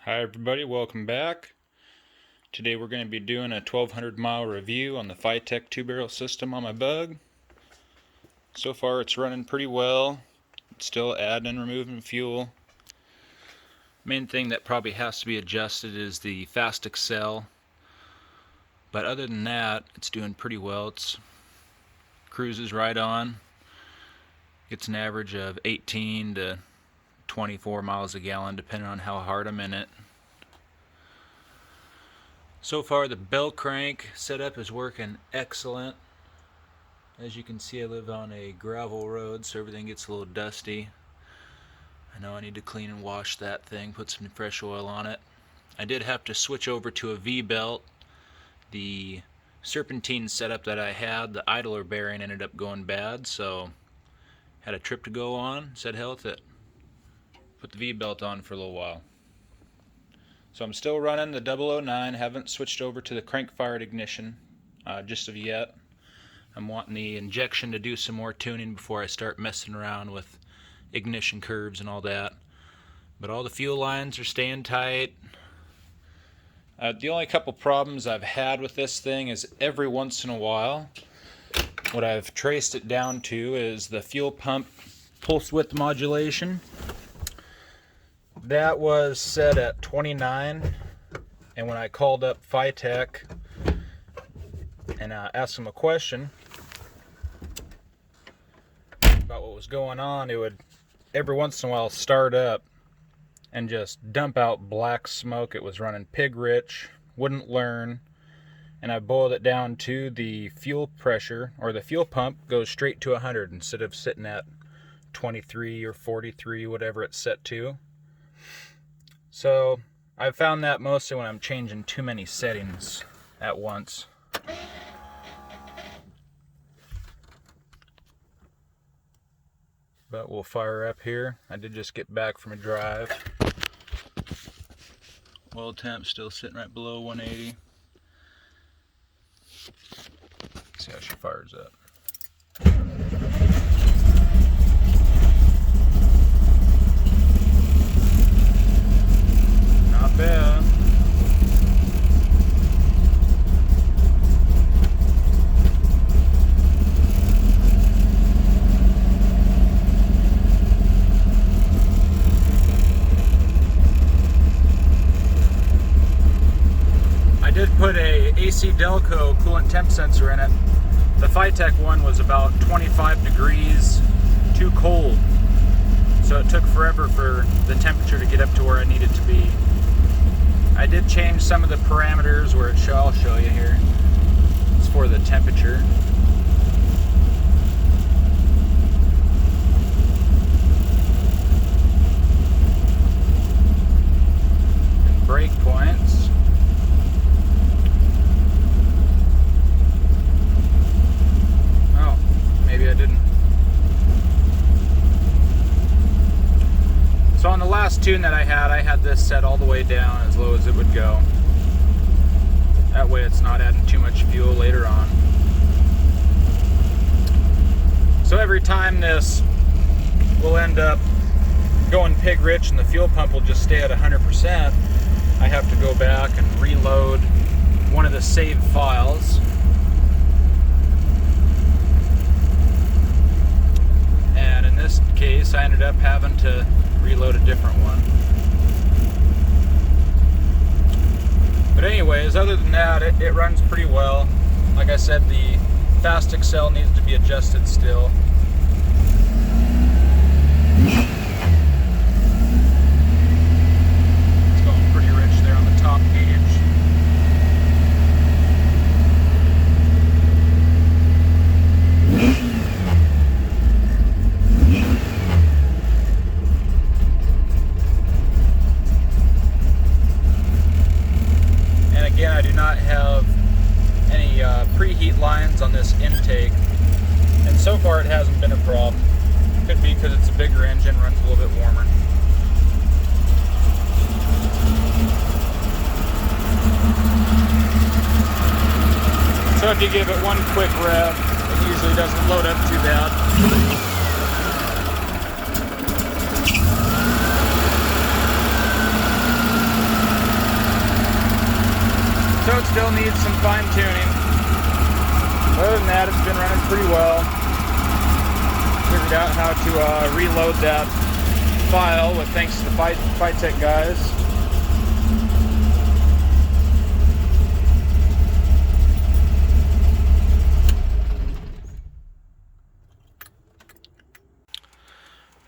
Hi everybody, welcome back. Today we're going to be doing a 1200 mile review on the Fitech 2-barrel system on my bug. So far it's running pretty well. It's still adding and removing fuel. Main thing that probably has to be adjusted is the fast accel. But other than that, it's doing pretty well. It's cruises right on. Gets an average of 18 to 24 miles a gallon depending on how hard I'm in it. So far the bell crank setup is working excellent. As you can see, I live on a gravel road, so everything gets a little dusty. I know I need to clean and wash that thing, put some fresh oil on it. I did have to switch over to a V-belt. The serpentine setup that I had, the idler bearing ended up going bad, so had a trip to go on, said hell with it. Put the V-belt on for a little while. So I'm still running the 009, haven't switched over to the crank-fired ignition just of yet. I'm wanting the injection to do some more tuning before I start messing around with ignition curves and all that. But all the fuel lines are staying tight. The only couple problems I've had with this thing is every once in a while, what I've traced it down to is the fuel pump pulse width modulation. That was set at 29, and when I called up Fitech and asked them a question about what was going on, it would every once in a while start up and just dump out black smoke. It was running pig rich, wouldn't learn, and I boiled it down to the fuel pressure, or the fuel pump goes straight to 100 instead of sitting at 23 or 43, whatever it's set to. So I've found that mostly when I'm changing too many settings at once. But we'll fire up here. I did just get back from a drive. Oil temp still sitting right below 180. See how she fires up. Not bad. I did put a AC Delco coolant temp sensor in it. The Fitech one was about 25 degrees too cold, so it took forever for the temperature to get up to where I need it to be. I did change some of the parameters where I'll show you here. It's for the temperature. And brake points. Oh, maybe I didn't. So on the last tune that I had this set all the way down as low as it would go. That way it's not adding too much fuel later on. So every time this will end up going pig rich and the fuel pump will just stay at 100%, I have to go back and reload one of the saved files. And in this case I ended up having to reload a different one. But anyways, other than that, it runs pretty well. Like I said, the fast accel needs to be adjusted still. It's going pretty rich there on the top gauge. Again, I do not have any preheat lines on this intake, and so far it hasn't been a problem. Could be because it's a bigger engine, runs a little bit warmer. So if you give it one quick rev, it usually doesn't load up too bad. it still needs some fine tuning. Other than that, it's been running pretty well. Figured out how to reload that file with thanks to the Fitech guys.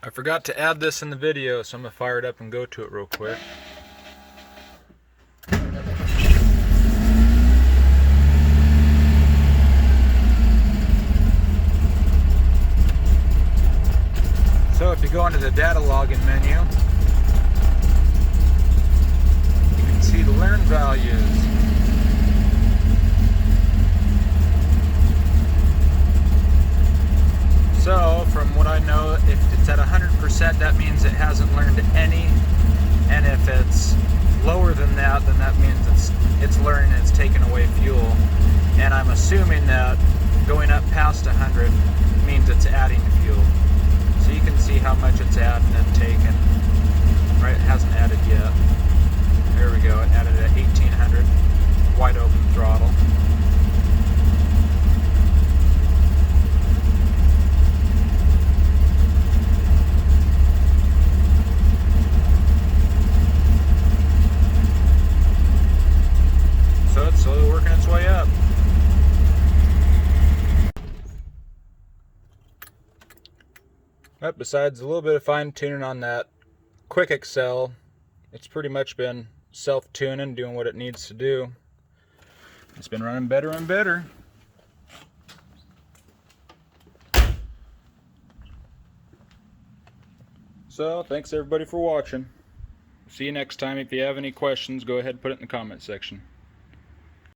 I forgot to add this in the video, so I'm going to fire it up and go to it real quick. So if you go into the data logging menu, you can see the learn values. So, from what I know, if it's at 100%, that means it hasn't learned any, and if it's lower than that, then that means it's learning and it's taking away fuel. And I'm assuming that going up past 100 means it's adding fuel. So you can see how much it's adding and taking. Right, it hasn't added yet. There we go, it added at 1800, wide open throttle. So it's slowly working its way up. But besides a little bit of fine tuning on that quick accel, it's pretty much been self-tuning, doing what it needs to do. It's been running better and better. So thanks everybody for watching. See you next time. If you have any questions, go ahead and put it in the comment section.